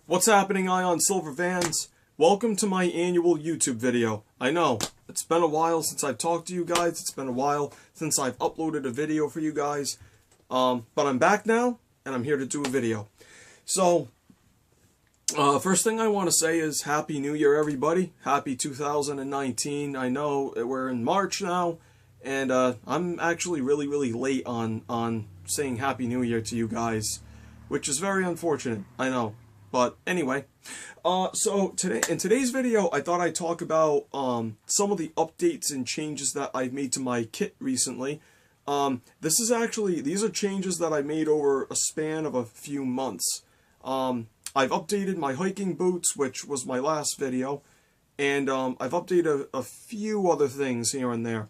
What's happening, Ion Silver fans? Welcome to my annual YouTube video. I know, it's been a while since I've talked to you guys, it's been a while since I've uploaded a video for you guys, but I'm back now, and I'm here to do a video. So, first thing I want to say is Happy New Year, everybody. Happy 2019. I know we're in March now, and I'm actually really late on saying Happy New Year to you guys, which is very unfortunate, I know. But anyway, so in today's video, I thought I'd talk about some of the updates and changes that I've made to my kit recently. These are changes that I made over a span of a few months. I've updated my hiking boots, which was my last video, and I've updated a few other things here and there.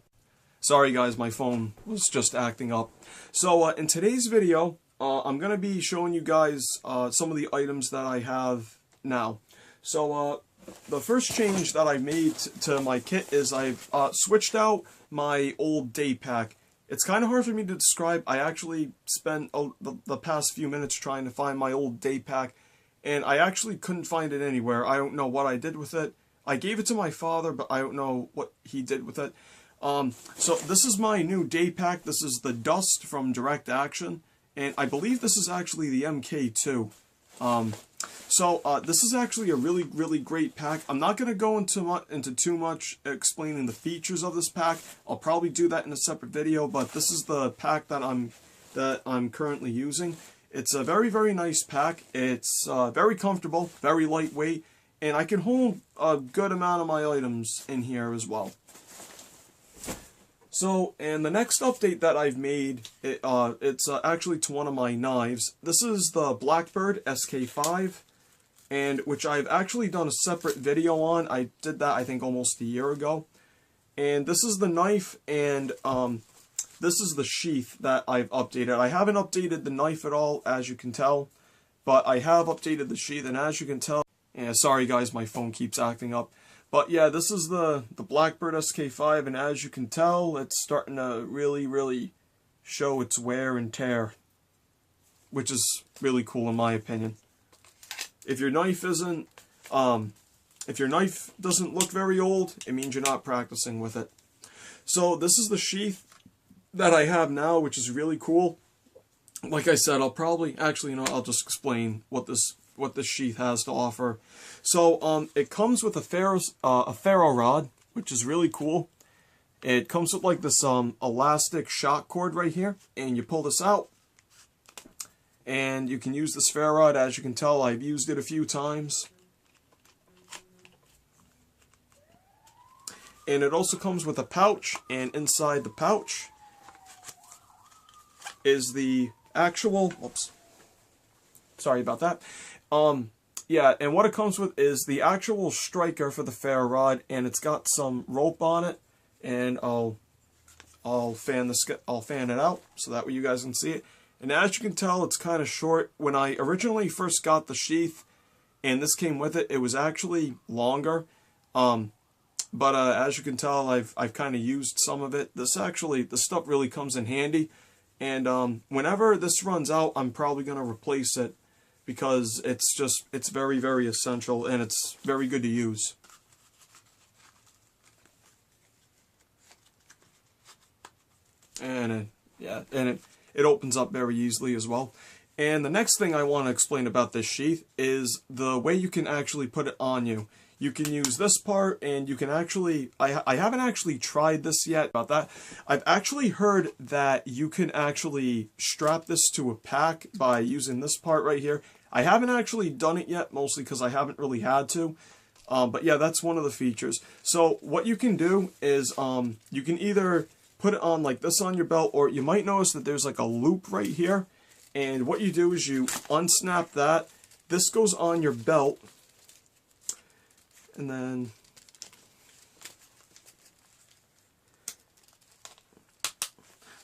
Sorry guys, my phone was just acting up. So in today's video, I'm going to be showing you guys some of the items that I have now. So the first change that I made to my kit is I've switched out my old day pack. It's kind of hard for me to describe. I actually spent the past few minutes trying to find my old day pack, and I actually couldn't find it anywhere. I don't know what I did with it. I gave it to my father, but I don't know what he did with it. So this is my new day pack. This is the Dust from Direct Action. And I believe this is actually the MK2. This is actually a really great pack. I'm not going to go into too much explaining the features of this pack. I'll probably do that in a separate video, but this is the pack that I'm currently using. It's a very nice pack. It's very comfortable, very lightweight, and I can hold a good amount of my items in here as well. So, and the next update that I've made, it's actually to one of my knives. This is the Blackbird SK5, and which I've actually done a separate video on. I did that, I think, almost a year ago. And this is the knife, and this is the sheath that I've updated. I haven't updated the knife at all, as you can tell, but I have updated the sheath, and as you can tell, yeah, sorry guys, my phone keeps acting up. But yeah, this is the Blackbird SK5, and as you can tell, it's starting to really show its wear and tear, which is really cool in my opinion. If your knife doesn't look very old, it means you're not practicing with it. So this is the sheath that I have now, which is really cool. Like I said, I'll just explain what this sheath has to offer. So it comes with a ferro rod, which is really cool. It comes with like this elastic shock cord right here, and you pull this out, and you can use this ferro rod. As you can tell, I've used it a few times. And it also comes with a pouch, and inside the pouch is the actual, oops, sorry about that. Yeah, and what it comes with is the actual striker for the ferro rod, and it's got some rope on it, and I'll fan it out so that way you guys can see it. And as you can tell, it's kind of short. When I originally first got the sheath, and this came with it, it was actually longer. But as you can tell, I've kind of used some of it. The stuff really comes in handy, and whenever this runs out, I'm probably gonna replace it, because it's very essential, and it's very good to use. And it opens up very easily as well. And the next thing I want to explain about this sheath is the way you can actually put it on you. You can use this part, and you can actually, I haven't actually tried this yet about that. I've actually heard that you can actually strap this to a pack by using this part right here. I haven't actually done it yet, mostly because I haven't really had to. But yeah, that's one of the features. So what you can do is you can either put it on like this on your belt, or you might notice that there's like a loop right here. And what you do is you unsnap that. This goes on your belt. And then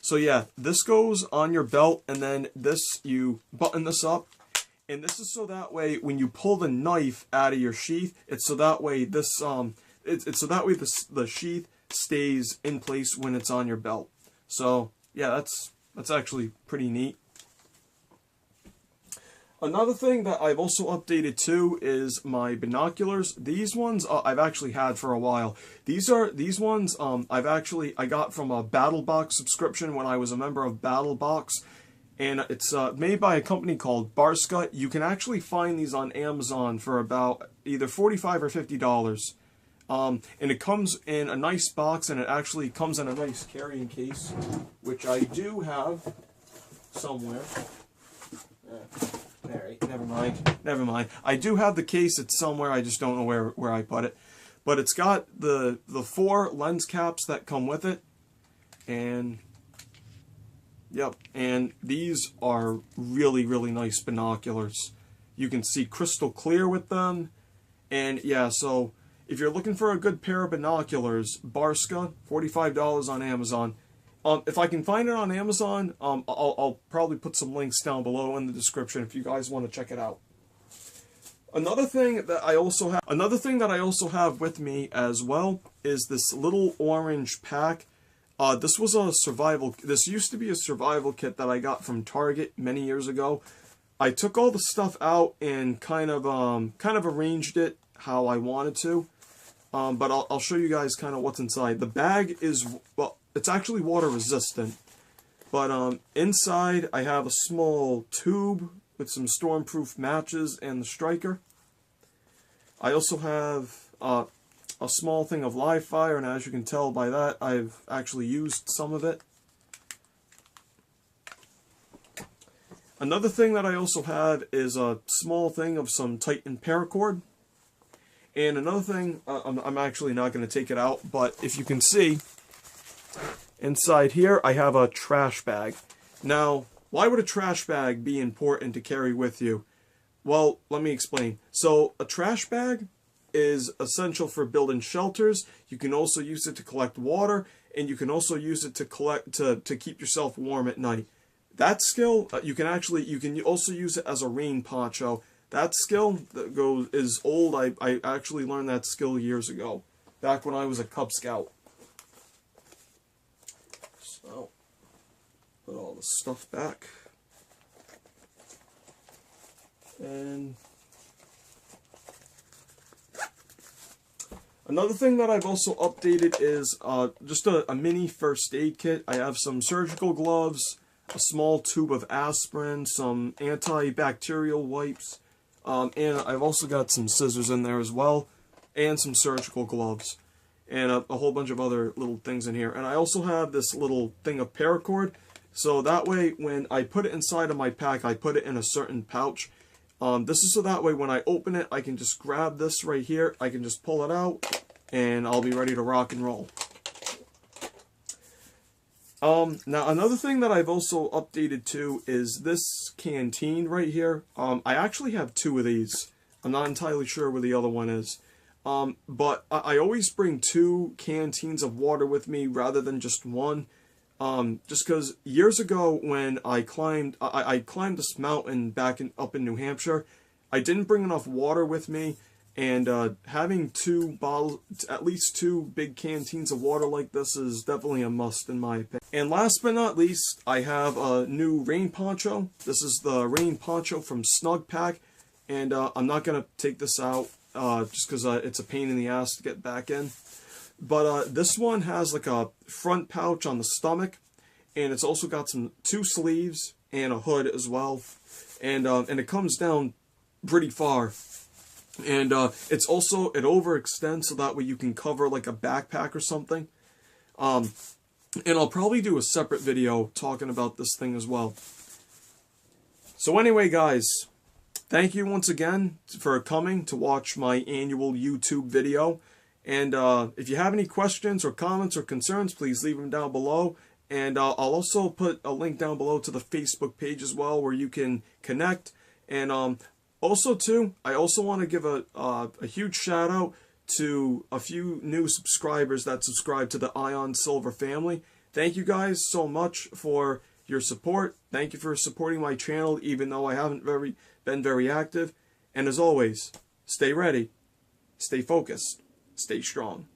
so yeah, this goes on your belt, and then you button this up. And this is so that way when you pull the knife out of your sheath, it's so that way the sheath stays in place when it's on your belt. So yeah, that's actually pretty neat. Another thing that I've also updated too is my binoculars. These ones I've actually had for a while. These ones I got from a BattleBox subscription when I was a member of BattleBox, and it's made by a company called Barska. You can actually find these on Amazon for about either $45 or $50. And it comes in a nice box, and it actually comes in a nice carrying case, which I do have somewhere. Alright, never mind. I do have the case, it's somewhere, I just don't know where I put it. But it's got the 4 lens caps that come with it, and yep, and these are really, really nice binoculars. You can see crystal clear with them, and yeah, so if you're looking for a good pair of binoculars, Barska, $45 on Amazon. If I can find it on Amazon, I'll probably put some links down below in the description if you guys want to check it out. Another thing that I also have with me as well is this little orange pack. This used to be a survival kit that I got from Target many years ago. I took all the stuff out and kind of arranged it how I wanted to. But I'll show you guys kind of what's inside. The bag is, well, it's actually water resistant, but inside I have a small tube with some stormproof matches and the striker. I also have a small thing of live fire, and as you can tell by that, I've actually used some of it. Another thing that I also have is a small thing of some Titan paracord. And another thing, I'm actually not going to take it out, but if you can see, inside here I have a trash bag. Now, why would a trash bag be important to carry with you? Well, let me explain. So, a trash bag is essential for building shelters. You can also use it to collect water, and you can also use it to keep yourself warm at night. That skill, you can also use it as a rain poncho. That skill is old. I actually learned that skill years ago, back when I was a Cub Scout. So, put all the stuff back. And another thing that I've also updated is just a mini first aid kit. I have some surgical gloves, a small tube of aspirin, some antibacterial wipes, and I've also got some scissors in there as well, and some surgical gloves, and a whole bunch of other little things in here. And I also have this little thing of paracord, so that way when I put it inside of my pack, I put it in a certain pouch. This is so that way when I open it, I can just grab this right here, I can just pull it out, and I'll be ready to rock and roll. Now another thing that I've also updated too is this canteen right here. I actually have 2 of these. I'm not entirely sure where the other one is. But I always bring 2 canteens of water with me rather than just one. Just because years ago when I climbed this mountain up in New Hampshire, I didn't bring enough water with me, and having 2 bottles, at least 2 big canteens of water like this is definitely a must in my opinion. And last but not least, I have a new rain poncho. This is the rain poncho from Snug Pack, and I'm not going to take this out just because it's a pain in the ass to get back in. But this one has like a front pouch on the stomach, and it's also got 2 sleeves and a hood as well, and it comes down pretty far. And it overextends so that way you can cover like a backpack or something. And I'll probably do a separate video talking about this thing as well. So anyway, guys, thank you once again for coming to watch my annual YouTube video. And if you have any questions or comments or concerns, please leave them down below. And I'll also put a link down below to the Facebook page as well, where you can connect. And also, too, I also want to give a huge shout out to a few new subscribers that subscribe to the Ion Silver family. Thank you guys so much for your support. Thank you for supporting my channel, even though I haven't been very active. And as always, stay ready, stay focused, stay strong.